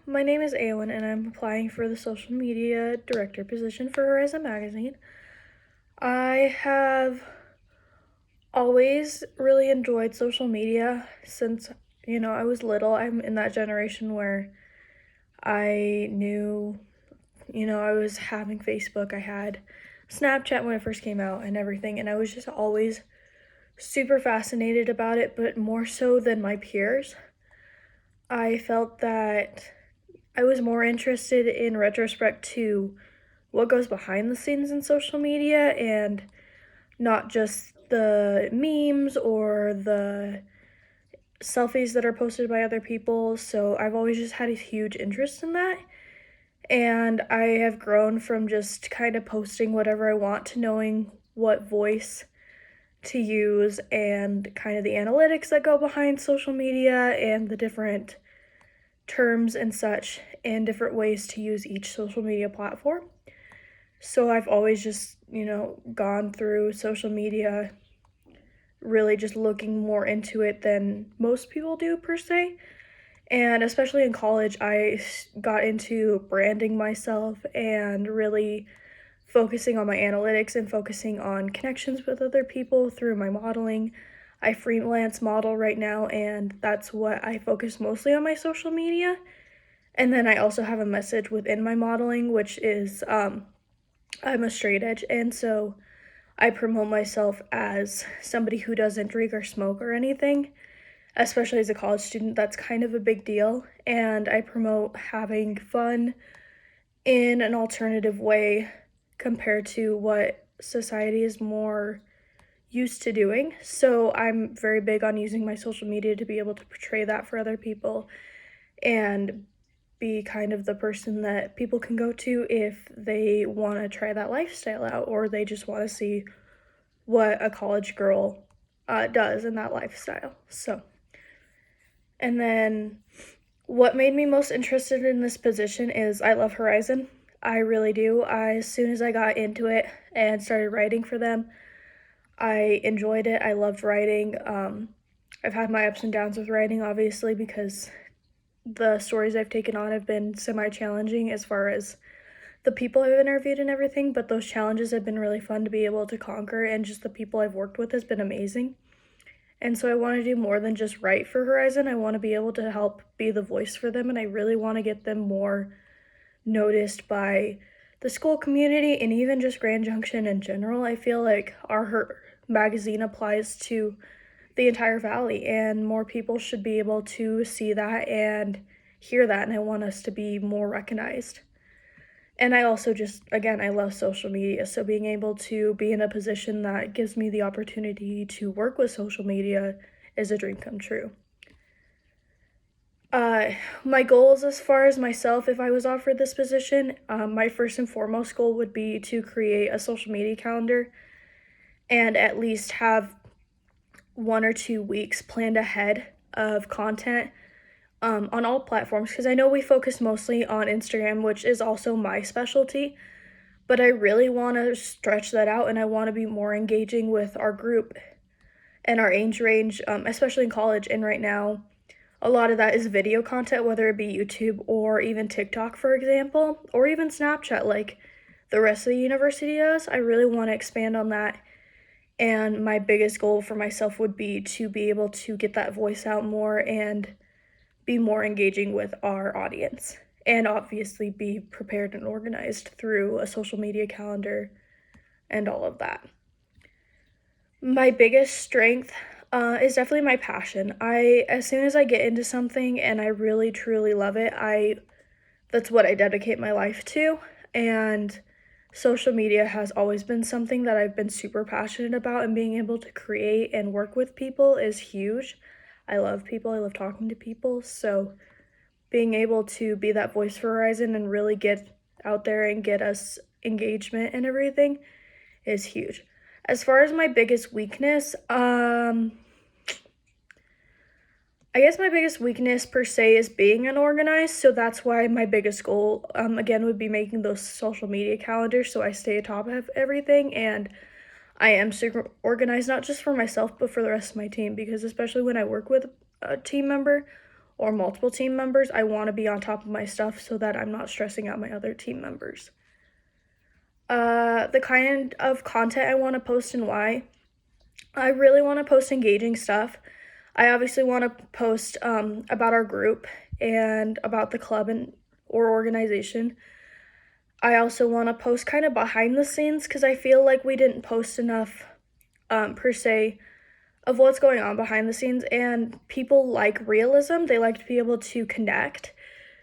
my name is Awen, and I'm applying for the social media director position for Horizon Magazine. I have always really enjoyed social media since, I was little. I'm in that generation where I knew, I was having Facebook. I had Snapchat when it first came out and everything, and I was just always super fascinated about it, but more so than my peers. I felt that I was more interested in retrospect to what goes behind the scenes in social media and not just the memes or the selfies that are posted by other people. So I've always just had a huge interest in that. And I have grown from just kind of posting whatever I want to knowing what voice to use and kind of the analytics that go behind social media and the different terms and such and different ways to use each social media platform. So I've always just, gone through social media really just looking more into it than most people do per se. And especially in college, I got into branding myself and really focusing on my analytics and focusing on connections with other people through my modeling. I freelance model right now, and that's what I focus mostly on my social media. And then I also have a message within my modeling, which is I'm a straight edge, and so I promote myself as somebody who doesn't drink or smoke or anything. Especially as a college student, that's kind of a big deal. And I promote having fun in an alternative way compared to what society is more used to doing. So I'm very big on using my social media to be able to portray that for other people and be kind of the person that people can go to if they want to try that lifestyle out or they just want to see what a college girl does in that lifestyle. So, and then what made me most interested in this position is I love Horizon. I really do. As soon as I got into it and started writing for them, I enjoyed it. I loved writing. I've had my ups and downs with writing, obviously, because the stories I've taken on have been semi-challenging as far as the people I've interviewed and everything, but those challenges have been really fun to be able to conquer, and just the people I've worked with has been amazing. And so I want to do more than just write for Horizon. I want to be able to help be the voice for them, and I really want to get them more noticed by the school community and even just Grand Junction in general. I feel like our magazine applies to the entire valley, and more people should be able to see that and hear that, and I want us to be more recognized. And I also just, again, I love social media, so being able to be in a position that gives me the opportunity to work with social media is a dream come true. My goals as far as myself, if I was offered this position, my first and foremost goal would be to create a social media calendar and at least have 1 or 2 weeks planned ahead of content on all platforms, because I know we focus mostly on Instagram, which is also my specialty, but I really want to stretch that out and I want to be more engaging with our group and our age range, especially in college. And right now, a lot of that is video content, whether it be YouTube or even TikTok, for example, or even Snapchat, like the rest of the university does. I really want to expand on that. And my biggest goal for myself would be to be able to get that voice out more and be more engaging with our audience. And obviously be prepared and organized through a social media calendar and all of that. My biggest strength is definitely my passion. As soon as I get into something and I really truly love it, that's what I dedicate my life to. And social media has always been something that I've been super passionate about, and being able to create and work with people is huge. I love people. I love talking to people. So being able to be that voice for Horizon and really get out there and get us engagement and everything is huge. As far as my biggest weakness, I guess my biggest weakness per se is being unorganized. So that's why my biggest goal, again, would be making those social media calendars so I stay atop of everything and I am super organized, not just for myself, but for the rest of my team. Because especially when I work with a team member or multiple team members, I want to be on top of my stuff so that I'm not stressing out my other team members. The kind of content I want to post and why. I really want to post engaging stuff. I obviously want to post about our group and about the club or organization. I also want to post kind of behind the scenes because I feel like we didn't post enough per se of what's going on behind the scenes, and people like realism. They like to be able to connect.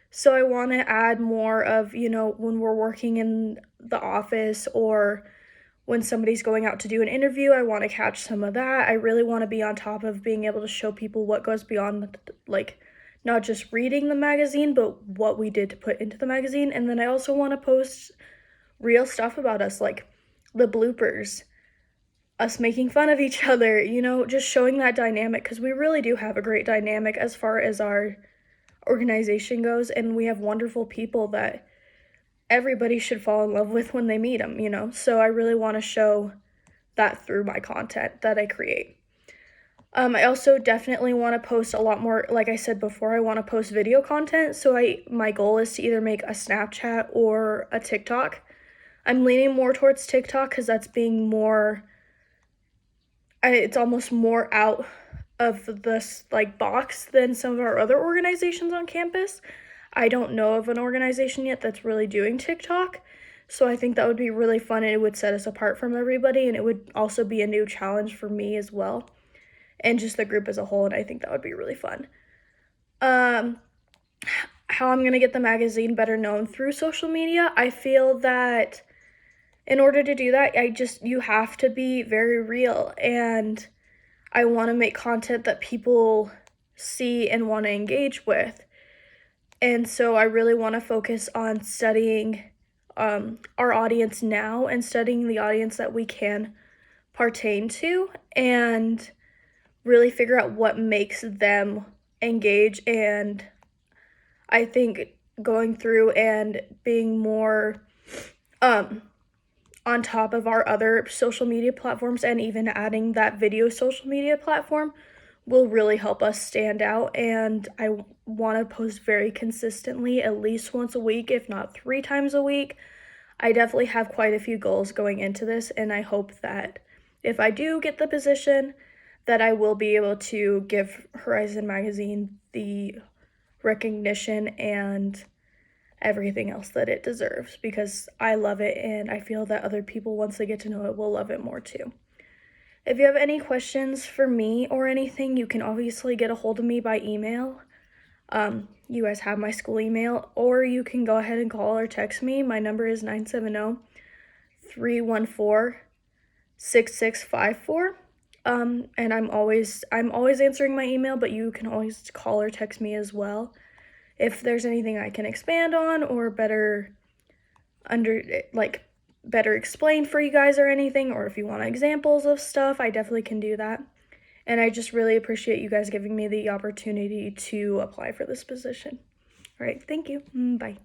So I want to add more of, when we're working in the office or when somebody's going out to do an interview, I want to catch some of that. I really want to be on top of being able to show people what goes beyond, like, not just reading the magazine, but what we did to put into the magazine. And then I also want to post real stuff about us, like the bloopers, us making fun of each other, just showing that dynamic, because we really do have a great dynamic as far as our organization goes, and we have wonderful people that everybody should fall in love with when they meet them, so I really want to show that through my content that I create. I also definitely want to post a lot more. Like I said before, I want to post video content, so my goal is to either make a Snapchat or a TikTok. I'm leaning more towards TikTok because that's being more, it's almost more out of this like box than some of our other organizations on campus. I don't know of an organization yet that's really doing TikTok, so I think that would be really fun, and it would set us apart from everybody, and it would also be a new challenge for me as well, and just the group as a whole, and I think that would be really fun. How I'm going to get the magazine better known through social media, I feel that in order to do that, you have to be very real, and I want to make content that people see and want to engage with. And so I really want to focus on studying our audience now and studying the audience that we can pertain to, and really figure out what makes them engage. And I think going through and being more on top of our other social media platforms, and even adding that video social media platform, will really help us stand out. And I want to post very consistently, at least once a week, if not 3 times a week. I definitely have quite a few goals going into this, and I hope that if I do get the position, that I will be able to give Horizon Magazine the recognition and everything else that it deserves, because I love it, and I feel that other people, once they get to know it, will love it more too. If you have any questions for me or anything, you can obviously get a hold of me by email. You guys have my school email, or you can go ahead and call or text me. My number is 970-314-6654. And I'm always answering my email, but you can always call or text me as well if there's anything I can expand on or better explain for you guys or anything, or if you want examples of stuff, I definitely can do that. And I just really appreciate you guys giving me the opportunity to apply for this position. All right, thank you. Bye.